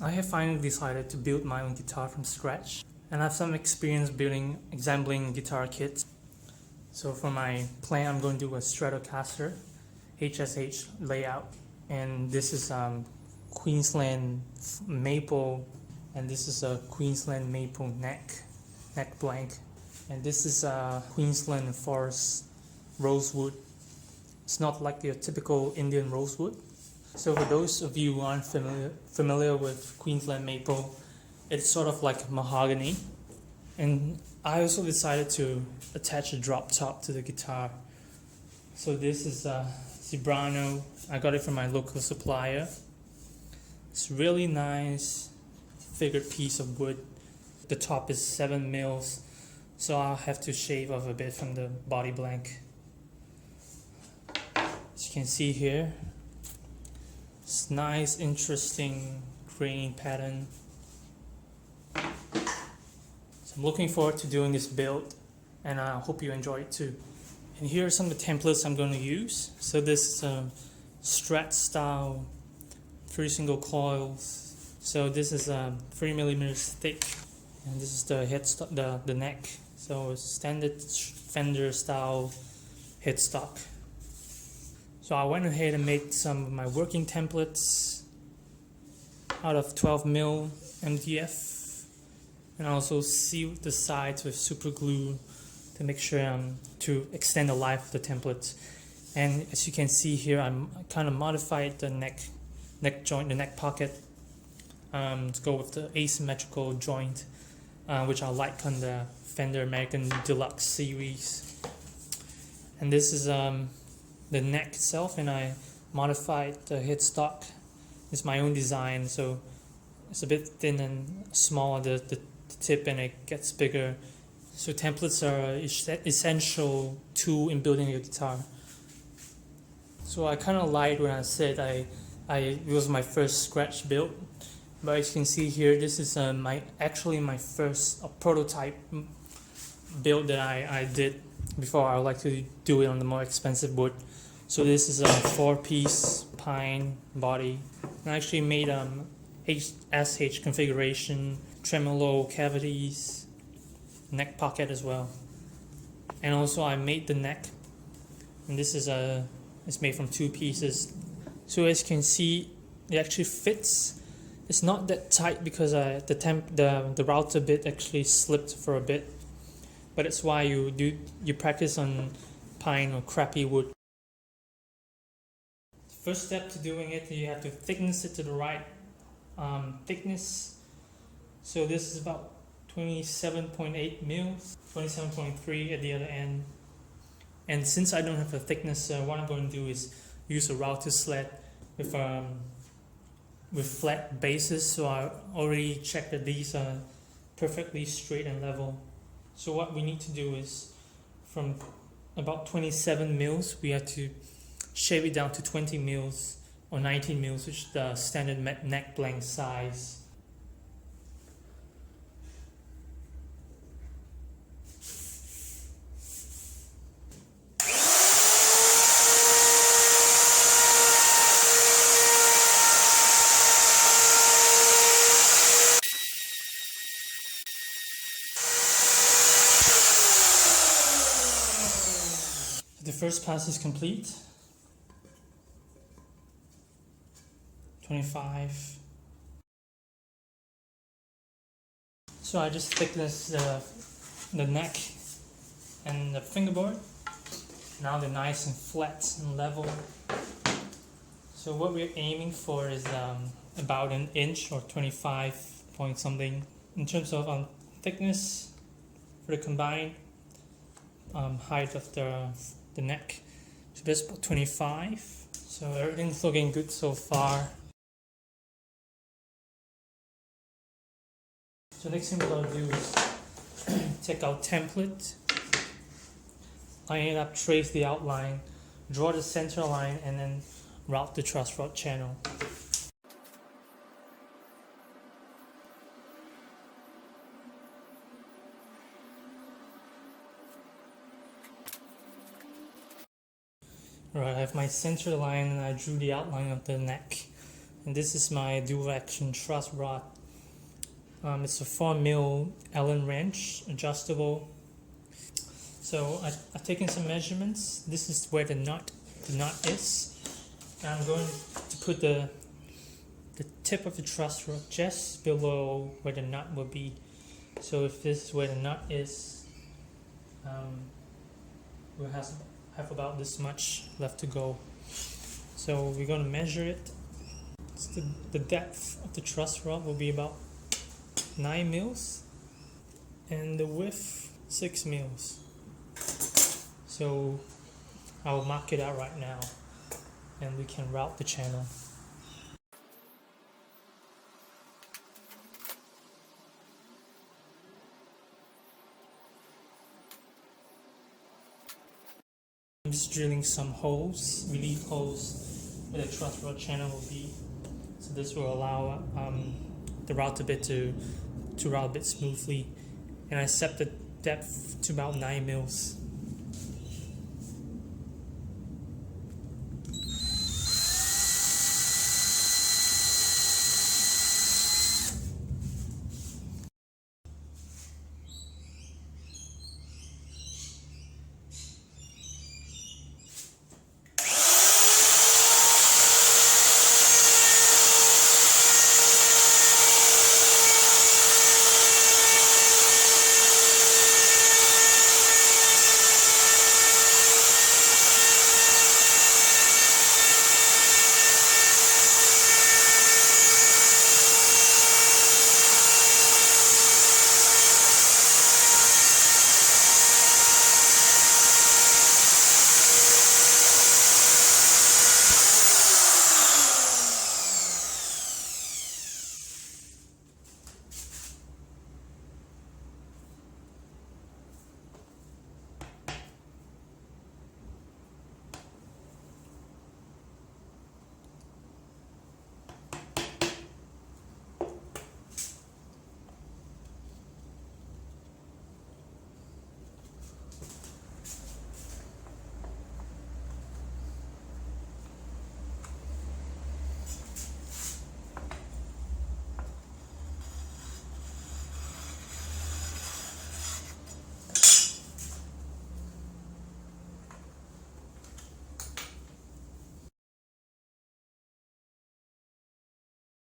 I have finally decided to build my own guitar from scratch, and I have some experience assembling guitar kits. So for my plan, I'm going to do a Stratocaster HSH layout, and this is Queensland maple, and this is a Queensland maple neck blank, and this is a Queensland forrest rosewood. It's not like your typical Indian rosewood. So for those of you who aren't familiar with Queensland maple, it's sort of like mahogany. And I also decided to attach a drop top to the guitar. So this is a Zebrano. I got it from my local supplier. It's really nice figured piece of wood. The top is 7 mils, so I'll have to shave off a bit from the body blank. As you can see here, it's nice, interesting grain pattern. So I'm looking forward to doing this build, and I hope you enjoy it too. And here are some of the templates I'm going to use. So this is a Strat style 3 single coils. So this is 3 millimeters thick, and this is the headstock, the neck. So it's standard Fender style headstock. So I went ahead and made some of my working templates out of 12 mil MDF, and I also sealed the sides with super glue to make sure to extend the life of the template. And as you can see here, I kind of modified the neck joint, the neck pocket, to go with the asymmetrical joint, which I like on the Fender American Deluxe series. And this is the neck itself, and I modified the headstock. It's my own design, so it's a bit thin and small at the tip, and it gets bigger. So templates are an essential tool in building a guitar. So I kind of lied when I said it was my first scratch build, but as you can see here, this is actually my first prototype build that I did before I would like to do it on the more expensive wood. So this is a 4-piece pine body. I actually made SH configuration, tremolo cavities, neck pocket as well. And also I made the neck, and this is it's made from 2 pieces. So as you can see, it actually fits. It's not that tight because the router bit actually slipped for a bit, but it's why you practice on pine or crappy wood. First step to doing it, you have to thickness it to the right thickness. So this is about 27.8 mils, 27.3 at the other end. And since I don't have a thickness, what I'm going to do is use a router sled with flat bases. So I already checked that these are perfectly straight and level. So what we need to do is, from about 27 mils, we have to shave it down to 20 mils or 19 mils, which is the standard neck blank size. The first pass is complete. 25. So I just thickness the neck and the fingerboard. Now they're nice and flat and level. So what we're aiming for is about an inch or 25 point something in terms of thickness for the combined height of the neck. So that's about 25. So everything's looking good so far. So next thing we're going to do is take our template, line it up, trace the outline, draw the center line, and then route the truss rod channel. Alright, I have my center line, and I drew the outline of the neck. And this is my dual action truss rod. It's a 4mm Allen wrench, adjustable. So I've taken some measurements. This is where the nut is. And I'm going to put the tip of the truss rod just below where the nut will be. So if this is where the nut is, we'll have about this much left to go. So we're going to measure it. The depth of the truss rod will be about 9 mils and the width 6 mils. So I'll mark it out right now and we can route the channel. I'm just drilling some holes, relief holes where the truss rod channel will be. So this will allow the router bit to route a bit smoothly. And I set the depth to about 9 mils.